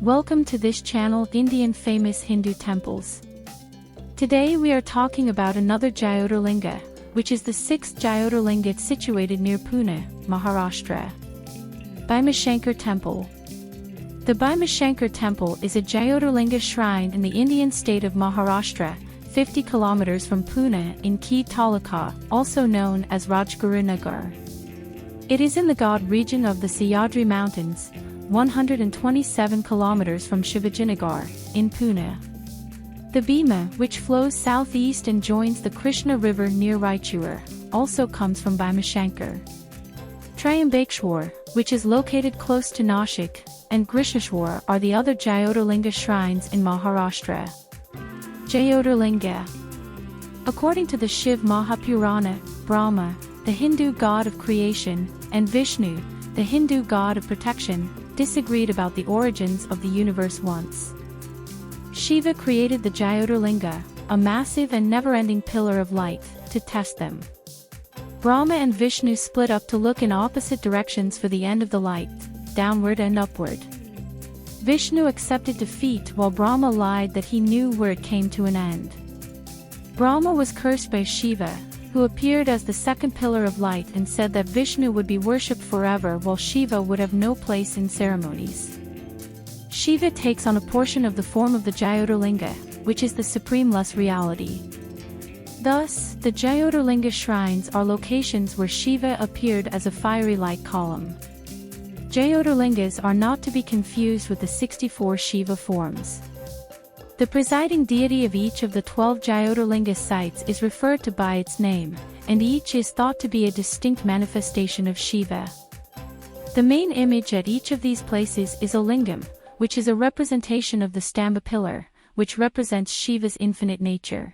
Welcome to this channel, Indian famous Hindu temples. Today we are talking about another Jyotirlinga, which is the 6th Jyotirlinga situated near Pune, Maharashtra. Bhimashankar Temple. The Bhimashankar Temple is a Jyotirlinga shrine in the Indian state of Maharashtra, 50 kilometers from Pune in Khed Taluka, also known as Nagara. It is in the God region of the Sahyadri Mountains, 127 kilometers from Shivajinagar, in Pune. The Bhima, which flows southeast and joins the Krishna River near Raichur, also comes from Bhimashankar. Triambakeshwar, which is located close to Nashik, and Grisheshwar are the other Jyotirlinga shrines in Maharashtra. Jyotirlinga. According to the Shiv Mahapurana, Brahma, the Hindu god of creation, and Vishnu, the Hindu god of protection, disagreed about the origins of the universe once. Shiva created the Jyotirlinga, a massive and never-ending pillar of light, to test them. Brahma and Vishnu split up to look in opposite directions for the end of the light, downward and upward. Vishnu accepted defeat while Brahma lied that he knew where it came to an end. Brahma was cursed by Shiva, who appeared as the second pillar of light and said that Vishnu would be worshipped forever while Shiva would have no place in ceremonies. Shiva takes on a portion of the form of the Jyotirlinga, which is the supremeless reality. Thus, the Jyotirlinga shrines are locations where Shiva appeared as a fiery light column. Jyotirlingas are not to be confused with the 64 Shiva forms. The presiding deity of each of the 12 Jyotirlinga sites is referred to by its name, and each is thought to be a distinct manifestation of Shiva. The main image at each of these places is a lingam, which is a representation of the Stamba pillar, which represents Shiva's infinite nature.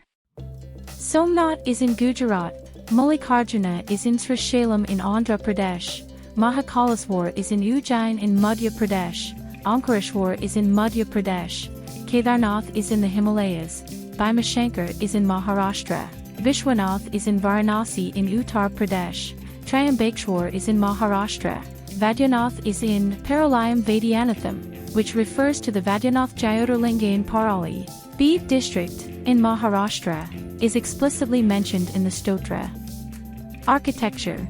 Somnath is in Gujarat, Mallikarjuna is in Srisailam in Andhra Pradesh, Mahakaleshwar is in Ujjain in Madhya Pradesh, Omkareshwar is in Madhya Pradesh, Kedarnath is in the Himalayas, Bhimashankar is in Maharashtra, Vishwanath is in Varanasi in Uttar Pradesh, Triambakeshwar is in Maharashtra, Vadyanath is in Paralayam Vaidyanathan, which refers to the Vadyanath Jyotirlinga in Parali, Bid district, in Maharashtra, is explicitly mentioned in the stotra. Architecture.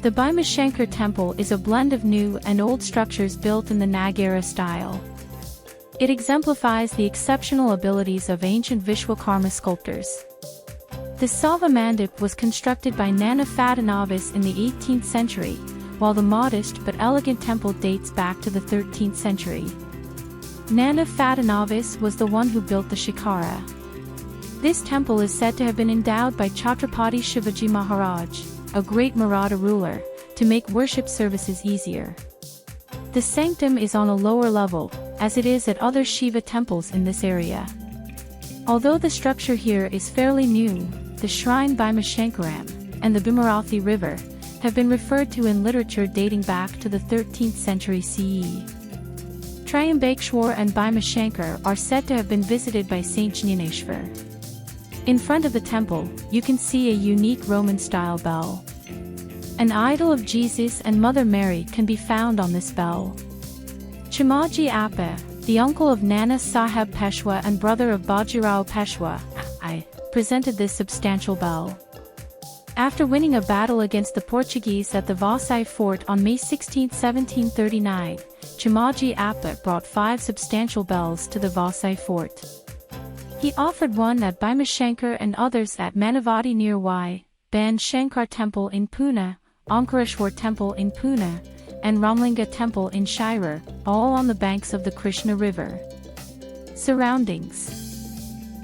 The Bhimashankar temple is a blend of new and old structures built in the Nagara style. It exemplifies the exceptional abilities of ancient Vishwakarma sculptors. The Sava Mandip was constructed by Nana Fadanavis in the 18th century, while the modest but elegant temple dates back to the 13th century. Nana Fadanavis was the one who built the Shikara. This temple is said to have been endowed by Chhatrapati Shivaji Maharaj, a great Maratha ruler, to make worship services easier. The sanctum is on a lower level, as it is at other Shiva temples in this area. Although the structure here is fairly new, the shrine Bhimashankaram and the Bhimarathi river have been referred to in literature dating back to the 13th century CE. Triambakeshwar and Bhimashankar are said to have been visited by Saint Jnaneshwar. In front of the temple, you can see a unique Roman-style bell. An idol of Jesus and Mother Mary can be found on this bell. Chimaji Appa, the uncle of Nana Saheb Peshwa and brother of Bajirao Peshwa, presented this substantial bell. After winning a battle against the Portuguese at the Vasai fort on May 16, 1739, Chimaji Appa brought 5 substantial bells to the Vasai fort. He offered one at Bhimashankar and others at Manavati near Ban Shankar Temple in Pune, Omkareshwar Temple in Pune, and Ramlinga Temple in Shirur, all on the banks of the Krishna River. Surroundings.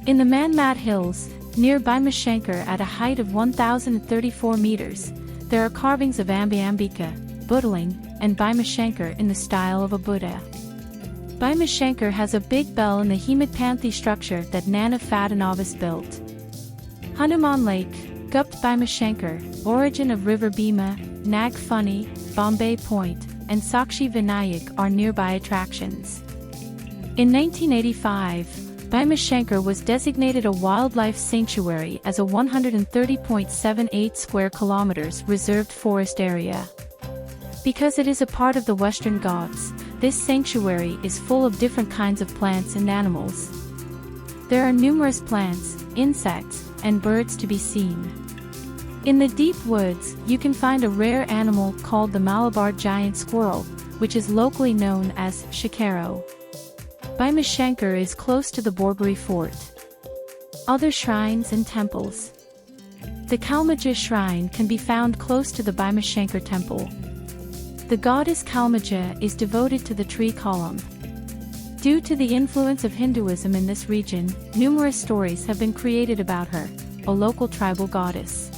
In the Manmat Hills, near Bhimashankar at a height of 1,034 meters, there are carvings of Ambika, Buddhaling, and Bhimashankar in the style of a Buddha. Bhimashankar has a big bell in the Hematpanthi structure that Nana Fadanavis built. Hanuman Lake, Gupt Bhimashankar, origin of River Bhima, Nag Funny, Bombay Point, and Sakshi Vinayak are nearby attractions. In 1985, Bhimashankar was designated a wildlife sanctuary as a 130.78 square kilometers reserved forest area. Because it is a part of the Western Ghats, this sanctuary is full of different kinds of plants and animals. There are numerous plants, insects, and birds to be seen. In the deep woods, you can find a rare animal called the Malabar giant squirrel, which is locally known as shikaro. Bhimashankar is close to the Borgari fort. Other shrines and temples. The Kalmaja shrine can be found close to the Bhimashankar temple. The goddess Kalmaja is devoted to the tree column. Due to the influence of Hinduism in this region, numerous stories have been created about her, a local tribal goddess.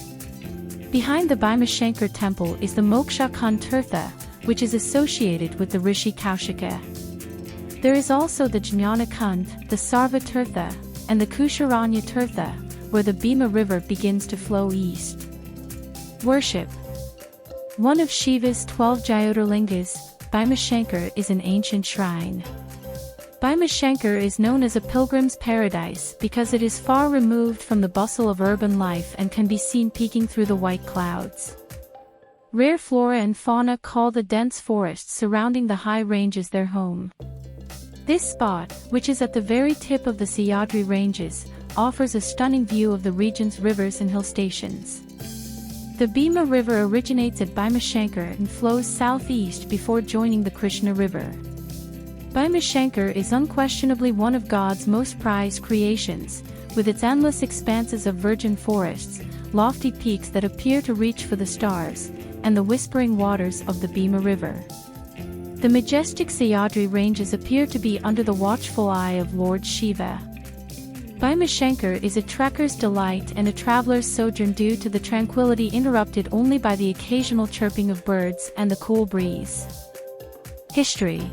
Behind the Bhimashankar temple is the Moksha Kund Tirtha, which is associated with the Rishi Kaushika. There is also the Jnana Kund, the Sarva Tirtha, and the Kusharanya Tirtha, where the Bhima river begins to flow east. Worship. One of Shiva's 12 Jyotirlingas, Bhimashankar is an ancient shrine. Bhimashankar is known as a pilgrim's paradise because it is far removed from the bustle of urban life and can be seen peeking through the white clouds. Rare flora and fauna call the dense forests surrounding the high ranges their home. This spot, which is at the very tip of the Sahyadri ranges, offers a stunning view of the region's rivers and hill stations. The Bhima River originates at Bhimashankar and flows southeast before joining the Krishna River. Bhimashankar is unquestionably one of God's most prized creations, with its endless expanses of virgin forests, lofty peaks that appear to reach for the stars, and the whispering waters of the Bhima River. The majestic Sahyadri ranges appear to be under the watchful eye of Lord Shiva. Bhimashankar is a trekker's delight and a traveler's sojourn due to the tranquility interrupted only by the occasional chirping of birds and the cool breeze. History.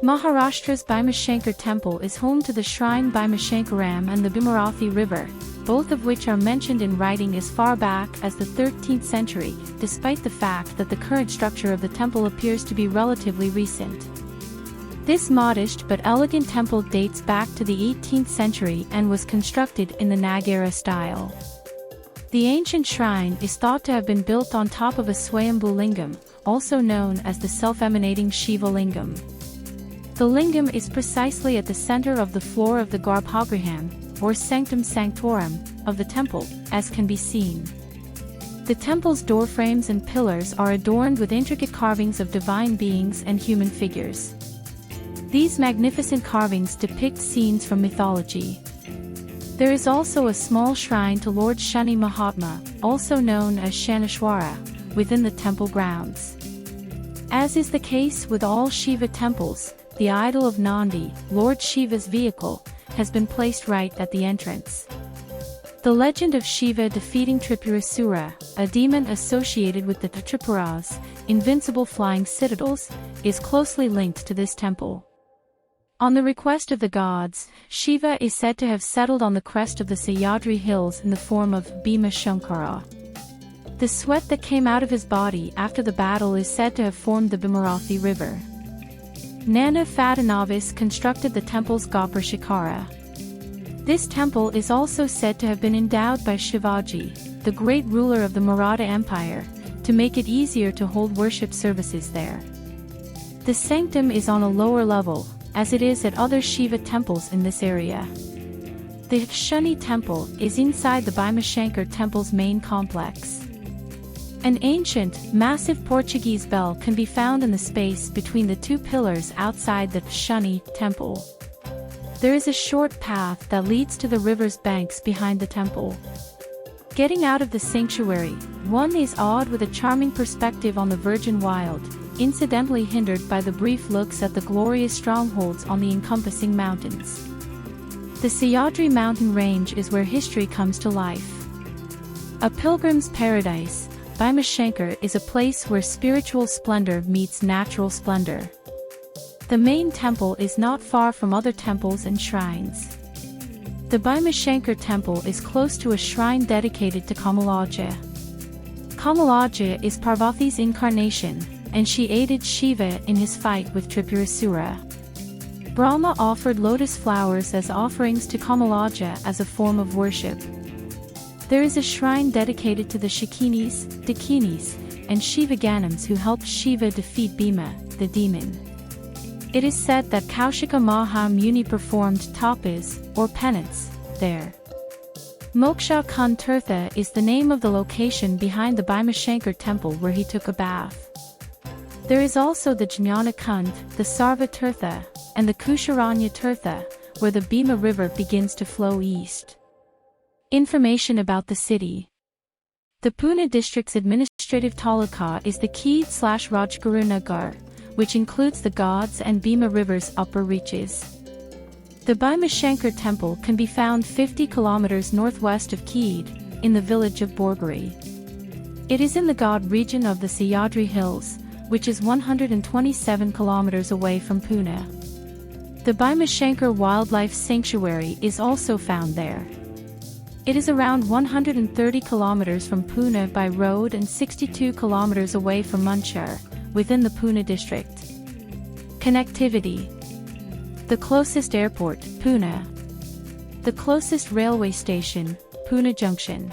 Maharashtra's Bhimashankar temple is home to the shrine Bhimashankaram and the Bhimarathi river, both of which are mentioned in writing as far back as the 13th century, despite the fact that the current structure of the temple appears to be relatively recent. This modest but elegant temple dates back to the 18th century and was constructed in the Nagara style. The ancient shrine is thought to have been built on top of a Swayambhu Lingam, also known as the self-emanating Shiva Lingam. The lingam is precisely at the center of the floor of the Garbhagriham, or Sanctum Sanctorum, of the temple, as can be seen. The temple's doorframes and pillars are adorned with intricate carvings of divine beings and human figures. These magnificent carvings depict scenes from mythology. There is also a small shrine to Lord Shani Mahatma, also known as Shanishwara, within the temple grounds. As is the case with all Shiva temples, the idol of Nandi, Lord Shiva's vehicle, has been placed right at the entrance. The legend of Shiva defeating Tripurasura, a demon associated with the Tripuras, invincible flying citadels, is closely linked to this temple. On the request of the gods, Shiva is said to have settled on the crest of the Sahyadri hills in the form of Bhimashankara. The sweat that came out of his body after the battle is said to have formed the Bhimarathi river. Nana Fadanavis constructed the temple's Gopur Shikara. This temple is also said to have been endowed by Shivaji, the great ruler of the Maratha Empire, to make it easier to hold worship services there. The sanctum is on a lower level, as it is at other Shiva temples in this area. The Shani temple is inside the Bhimashankar temple's main complex. An ancient, massive Portuguese bell can be found in the space between the two pillars outside the Shani temple. There is a short path that leads to the river's banks behind the temple. Getting out of the sanctuary, one is awed with a charming perspective on the virgin wild, incidentally hindered by the brief looks at the glorious strongholds on the encompassing mountains. The Sahyadri mountain range is where history comes to life. A pilgrim's paradise, Bhimashankar is a place where spiritual splendor meets natural splendor. The main temple is not far from other temples and shrines. The Bhimashankar temple is close to a shrine dedicated to Kamalaja. Kamalaja is Parvati's incarnation, and she aided Shiva in his fight with Tripurasura. Brahma offered lotus flowers as offerings to Kamalaja as a form of worship. There is a shrine dedicated to the Shakinis, Dakinis, and Shivaganams who helped Shiva defeat Bhima, the demon. It is said that Kaushika Maha Muni performed tapas, or penance, there. Moksha Kund Tirtha is the name of the location behind the Bhimashankar temple where he took a bath. There is also the Jnana Kund, the Sarva Tirtha, and the Kusharanya Tirtha, where the Bhima river begins to flow east. Information about the city. The Pune district's administrative taluka is the Khed/Rajguru Nagar, which includes the Ghats and Bhima river's upper reaches. The Bhimashankar temple can be found 50 kilometers northwest of Khed, in the village of Borgari. It is in the Gad region of the Sahyadri Hills, which is 127 kilometers away from Pune. The Bhimashankar Wildlife Sanctuary is also found there. It is around 130 kilometers from Pune by road and 62 kilometers away from Muncher, within the Pune district. Connectivity. The closest airport, Pune. The closest railway station, Pune Junction.